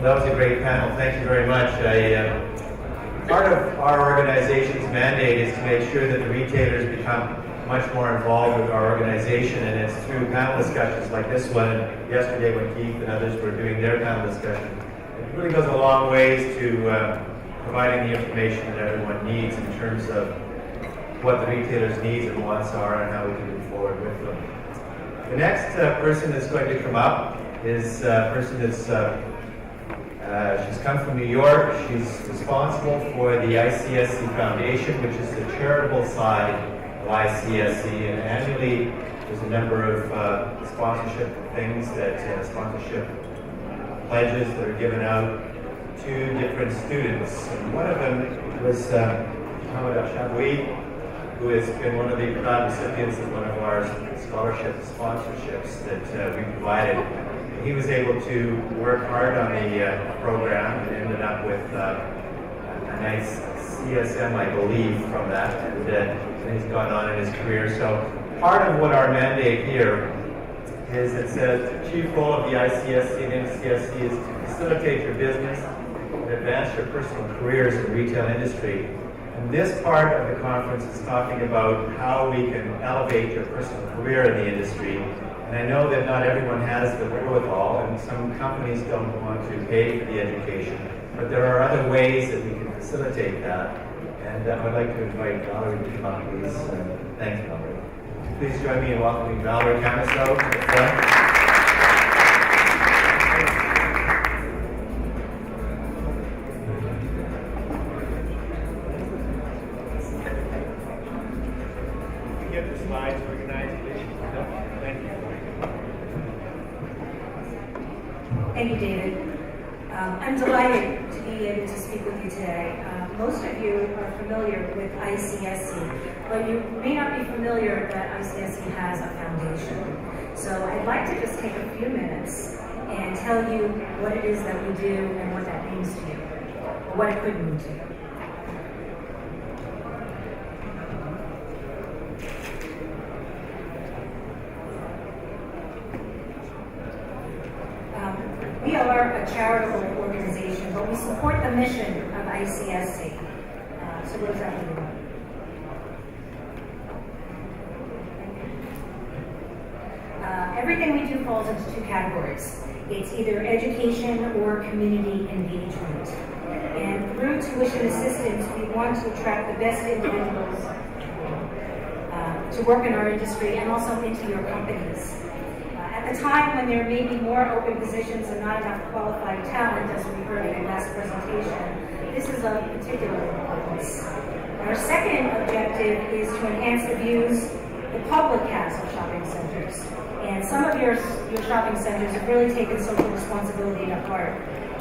That was a great panel. Thank you very much. Part of our organization's mandate is to make sure that the retailers become much more involved with our organization, and it's through panel discussions like this one, and yesterday when Keith and others were doing their panel discussion. It really goes a long ways to providing the information that everyone needs in terms of what the retailers' needs and wants are and how we can move forward with them. The next person that's going to come up is a person that's she's come from New York. She's responsible for the ICSC Foundation, which is the charitable side of ICSC, and annually there's a number of sponsorship things sponsorship pledges that are given out to different students. And one of them was Mohamed Al-Shaboui, who has been one of the proud recipients of one of our scholarship sponsorships that we provided. He was able to work hard on the program and ended up with a nice CSM, I believe, from that, and he's gone on in his career. So part of what our mandate here is, it says the chief role of the ICSC and NCSC is to facilitate your business and advance your personal careers in the retail industry. And this part of the conference is talking about how we can elevate your personal career in the industry. And I know that not everyone has the wherewithal, and some companies don't want to pay for the education, but there are other ways that we can facilitate that. And I'd like to invite Valerie to come up, please. Thank you, Valerie. Please join me in welcoming Valerie Cammiso to the front. Thank you, David. I'm delighted to be able to speak with you today. Most of you are familiar with ICSC, but you may not be familiar that ICSC has a foundation. So I'd like to just take a few minutes and tell you what it is that we do and what that means to you, or what it could mean to you. We are a charitable organization, but we support the mission of ICSC. So what does that mean? Everything we do falls into two categories. It's either education or community engagement. And through tuition assistance, we want to attract the best individuals to work in our industry and also into your companies. At the time when there may be more open positions and not enough qualified talent, as we heard in the last presentation, this is of particular importance. Our second objective is to enhance the views the public has of shopping centers. And some of your shopping centers have really taken social responsibility to heart.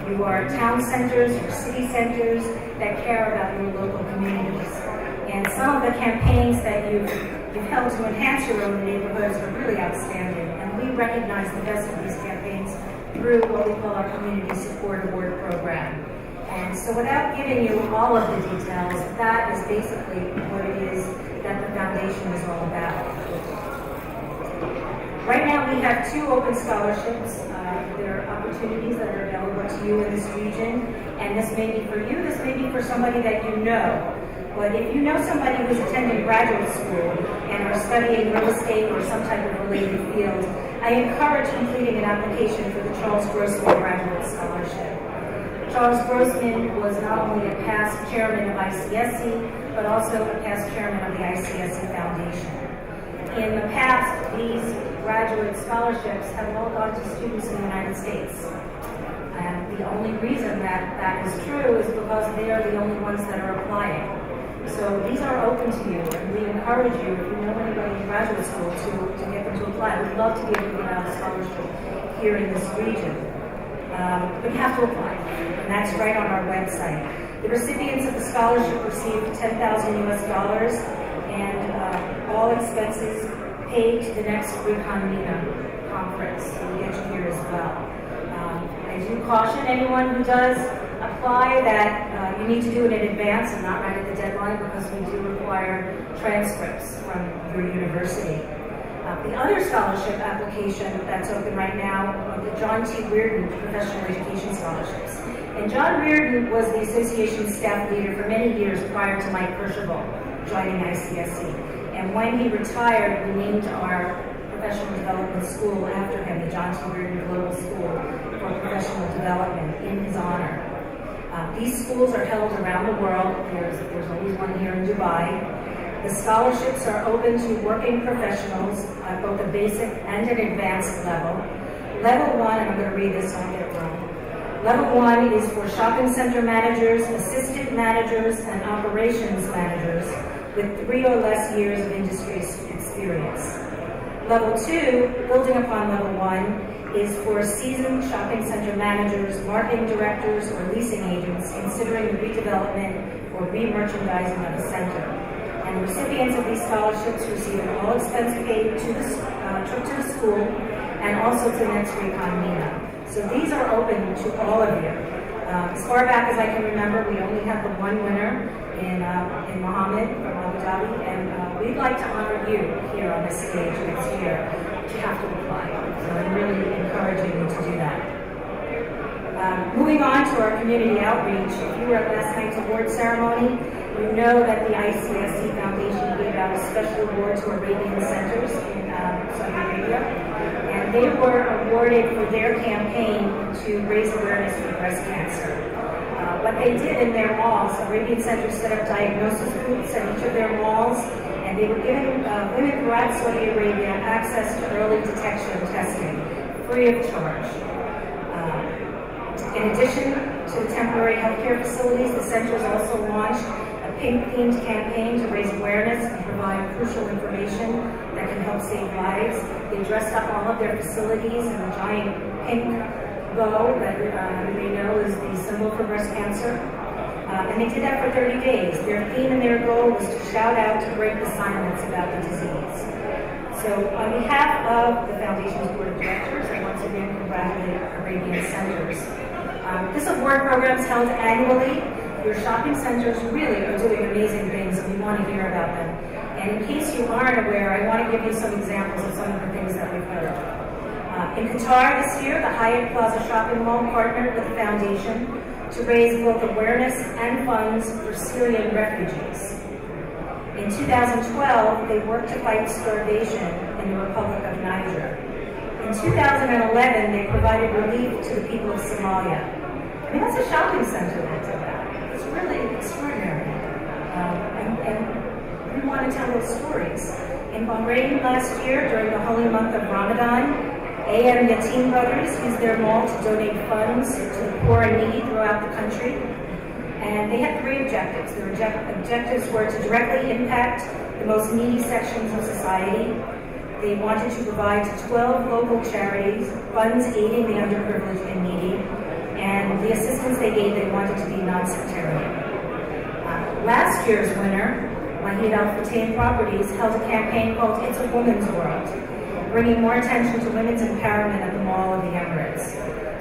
You are town centers, your city centers that care about your local communities. And some of the campaigns that you've held to enhance your own neighborhoods are really outstanding. We recognize the best of these campaigns through what we call our Community Support Award program. And so without giving you all of the details, that is basically what it is that the foundation is all about. Right now we have 2 open scholarships. There are opportunities that are available to you in this region, and this may be for you, this may be for somebody that you know. But if you know somebody who's attending graduate school and are studying real estate or some type of related field, I encourage completing an application for the Charles Grossman Graduate Scholarship. Charles Grossman was not only a past chairman of ICSC, but also a past chairman of the ICSC Foundation. In the past, these graduate scholarships have all gone to students in the United States. And the only reason that is true is because they are the only ones that are applying. So these are open to you, and we encourage you, if you know anybody in graduate school, to get them to apply. We'd love to be able to give out a scholarship here in this region. But you have to apply, and that's right on our website. The recipients of the scholarship receive $10,000 US, and all expenses paid to the next RECon MENA conference. So we get you here as well. I do caution anyone who does apply that you need to do it in advance and not right at the deadline, because we do require transcripts from your university. The other scholarship application that's open right now are the John T. Reardon Professional Education Scholarships. And John Reardon was the association staff leader for many years prior to Mike Percival joining ICSC. And when he retired, we named our professional development school after him, the John T. Reardon Global School for Professional Development, in his honor. These schools are held around the world. There's always one here in Dubai. The scholarships are open to working professionals at both a basic and an advanced level. Level 1, and I'm going to read this so I don't get it wrong. Level 1 is for shopping center managers, assistant managers, and operations managers with 3 or less years of industry experience. Level 2, building upon Level 1, is for seasoned shopping center managers, marketing directors, or leasing agents considering the redevelopment or re-merchandising of the center. And the recipients of these scholarships receive an all-expense paid to the trip to the school and also to the next RECon MENA. So these are open to all of you. As far back as I can remember, we only had the one winner in Mohammed from Abu Dhabi, and we'd like to honor you here on this stage next year. But you have to apply. So I'm really encouraging you to do that. Moving on to our community outreach, if you were at last night's award ceremony, you know that the ICSC Foundation gave out a special award to Arabian centers in Saudi Arabia, and they were awarded for their campaign to raise awareness for breast cancer. What they did in their malls, Arabian centers set up diagnosis booths at each of their malls, and they were giving women throughout Saudi Arabia access to early detection testing, free of charge. In addition to the temporary healthcare facilities, the centers also launched a pink-themed campaign to raise awareness and provide crucial information that can help save lives. They dressed up all of their facilities in a giant pink bow that you may know is the symbol for breast cancer. And they did that for 30 days. Their theme and their goal was to shout out to break the silence about the disease. So on behalf of the Foundation's Board of Directors, I once again congratulate Arabian Centers. This award program is held annually. Your shopping centers really are doing amazing things, and we want to hear about them. And in case you aren't aware, I want to give you some examples of some of the things that we've heard. In Qatar this year, the Hyatt Plaza Shopping Mall partnered with the Foundation to raise both awareness and funds for Syrian refugees. In 2012, they worked to fight starvation in the Republic of Niger. In 2011, they provided relief to the people of Somalia. I mean, that's a shopping center that did that. It's really extraordinary. And we want to tell those stories. In Bahrain last year, during the holy month of Ramadan, AM Yatim Brothers used their mall to donate funds to the poor and needy throughout the country. And they had 3 objectives. Their objectives were to directly impact the most needy sections of society. They wanted to provide to 12 local charities funds aiding the underprivileged and needy. And the assistance they gave, they wanted to be non-sectarian. Last year's winner, Mahid Al-Futtaim Properties, held a campaign called It's a Woman's World, bringing more attention to women's empowerment at the Mall of the Emirates.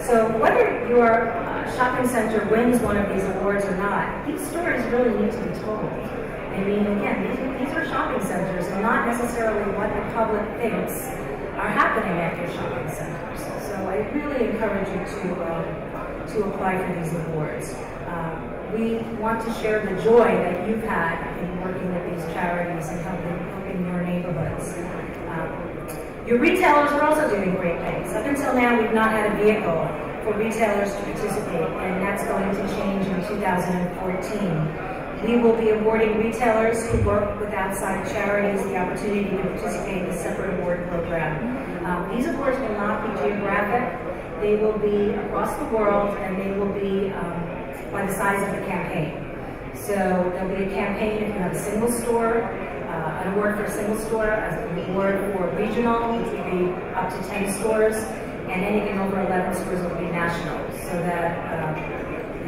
So whether your shopping center wins one of these awards or not, these stories really need to be told. I mean, again, these are shopping centers and not necessarily what the public thinks are happening at your shopping centers. So I really encourage you to apply for these awards. We want to share the joy that you've had in working with these charities and helping your neighborhoods. Your retailers are also doing great things. Up until now, we've not had a vehicle for retailers to participate, and that's going to change in 2014. We will be awarding retailers who work with outside charities the opportunity to participate in a separate award program. These awards will not be geographic. They will be across the world, and they will be by the size of the campaign. So there'll be a campaign if you have a single store, an award for a single store, an award for regional, which would be up to 10 stores, and anything over 11 stores will be national, so that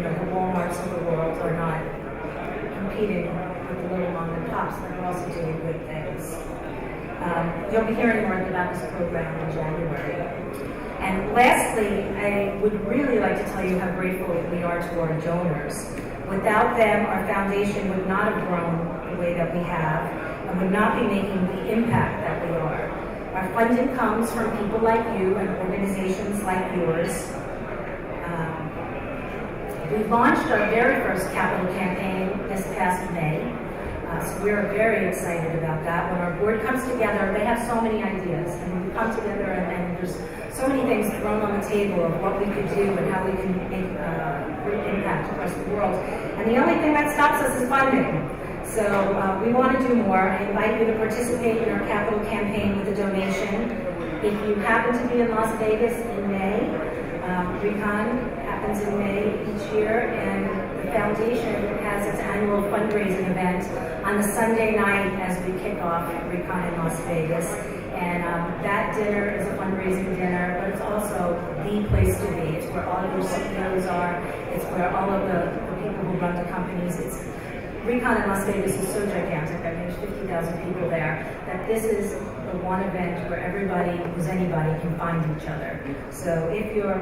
the Walmarts of the world are not competing with the little mom and pops that are also doing good things. You'll be hearing more about this program in January. And lastly, I would really like to tell you how grateful we are to our donors. Without them, our foundation would not have grown the way that we have and would not be making the impact that we are. Our funding comes from people like you and organizations like yours. We launched our very first capital campaign this past May, so we're very excited about that. When our board comes together, they have so many ideas, and we come together and there's so many things thrown on the table of what we could do and how we can make great impact across the world. And the only thing that stops us is funding. So we want to do more. I invite you to participate in our capital campaign with a donation. If you happen to be in Las Vegas in May, RECon happens in May each year, and the foundation has its annual fundraising event on the Sunday night as we kick off RECon in Las Vegas. And that dinner is a fundraising dinner, but it's also the place to be. It's where all of your CEOs are. It's where all of the people who run the companies. RECon in Las Vegas is so gigantic. I mean, there's 50,000 people there, that this is the one event where everybody who's anybody can find each other. So if you're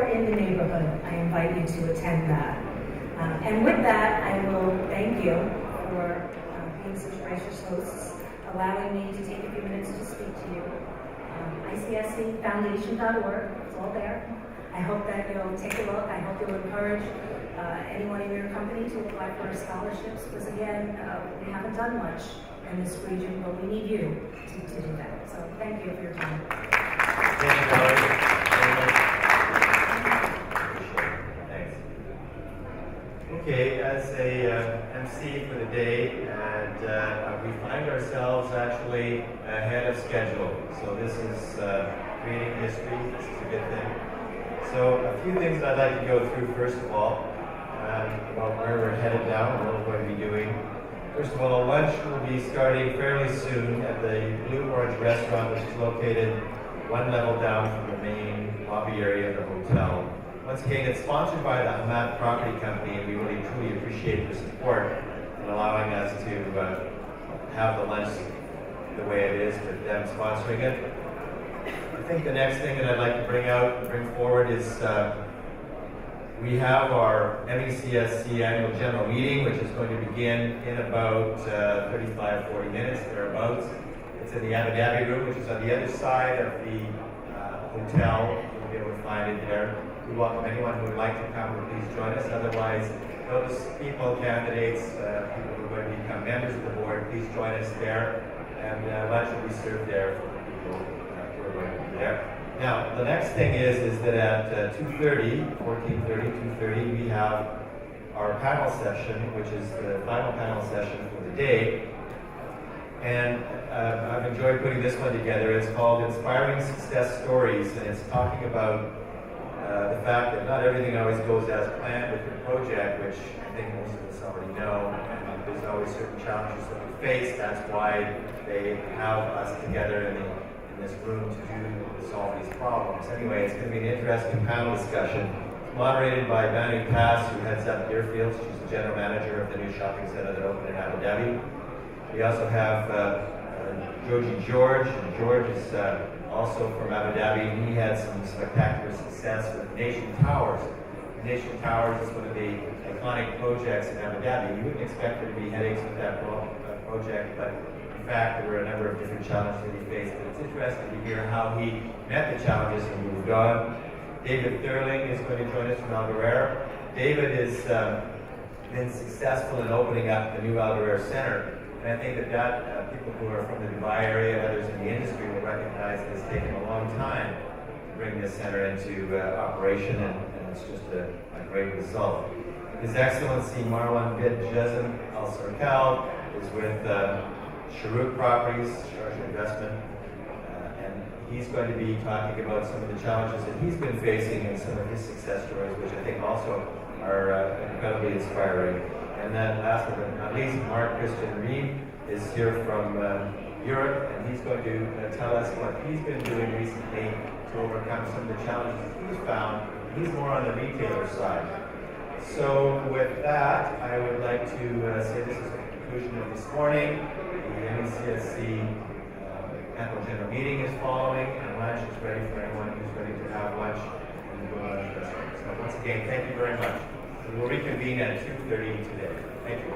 in the neighborhood, I invite you to attend that. And with that, I will thank you for being such gracious hosts, allowing me to take a few minutes to speak to you. ICSCfoundation.org, it's all there. I hope that you'll take a look. I hope you'll encourage anyone in your company to apply for our scholarships, because again, we haven't done much in this region, but we need you to do that. So thank you for your time. Thank you, Valerie. Thanks. Okay, as a MC for the day, and we find ourselves actually ahead of schedule. So this is creating history. This is a good thing. So a few things I'd like to go through first of all. About where we're headed down, what we're going to be doing. First of all, lunch will be starting fairly soon at the Blue Orange restaurant, which is located one level down from the main lobby area of the hotel. Once again, it's sponsored by the Hamad Property Company, and we really truly appreciate their support in allowing us to have the lunch the way it is with them sponsoring it. I think the next thing that I'd like to bring forward is we have our MECSC annual general meeting, which is going to begin in about 35-40 minutes, thereabouts. It's in the Abu Dhabi room, which is on the other side of the hotel. You'll be able to find it there. We welcome anyone who would like to come to please join us. Otherwise, those people, candidates, people who are going to become members of the board, please join us there. And lunch will be served there for the people who are going to be there. Now, the next thing is that at 2:30, we have our panel session, which is the final panel session for the day. And I've enjoyed putting this one together. It's called Inspiring Success Stories, and it's talking about the fact that not everything always goes as planned with your project, which I think most of us already know. And there's always certain challenges that we face. That's why they have us together in this room to solve these problems. Anyway, it's going to be an interesting panel discussion. It's moderated by Valerie, who heads up Deerfield. She's the general manager of the new shopping center that opened in Abu Dhabi. We also have Joji George, and George is also from Abu Dhabi, and he had some spectacular success with Nation Towers. Nation Towers is one of the iconic projects in Abu Dhabi. You wouldn't expect there to be headaches with that project, but in fact, there were a number of different challenges that he faced, but it's interesting to hear how he met the challenges and moved on. David Thurling is going to join us from Algarere. David has been successful in opening up the new Algarere Center, and I think that people who are from the Dubai area and others in the industry will recognize that it's taken a long time to bring this center into operation, and it's just a great result. His Excellency Marwan bin Jazm Al Sarkal is with Sharuk Properties, Sharjah Investment, and he's going to be talking about some of the challenges that he's been facing and some of his success stories, which I think also are incredibly inspiring. And then last but not least, Mark Christian Reed is here from Europe, and he's going to tell us what he's been doing recently to overcome some of the challenges that he's found. He's more on the retailer side. So with that, I would like to say this is the conclusion of this morning. The MECSC annual general meeting is following, and lunch is ready for anyone who's ready to have lunch in the lunch restaurant. So once again, thank you very much. We will reconvene at 2:30 today. Thank you.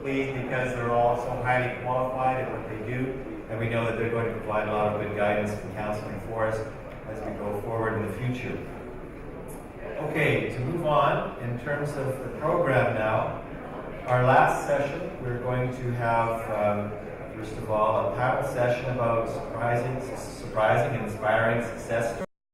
pleased because they're all so highly qualified at what they do, and we know that they're going to provide a lot of good guidance and counseling for us as we go forward in the future. Okay, to move on, in terms of the program now, our last session, we're going to have, first of all, a panel session about surprising and inspiring success stories.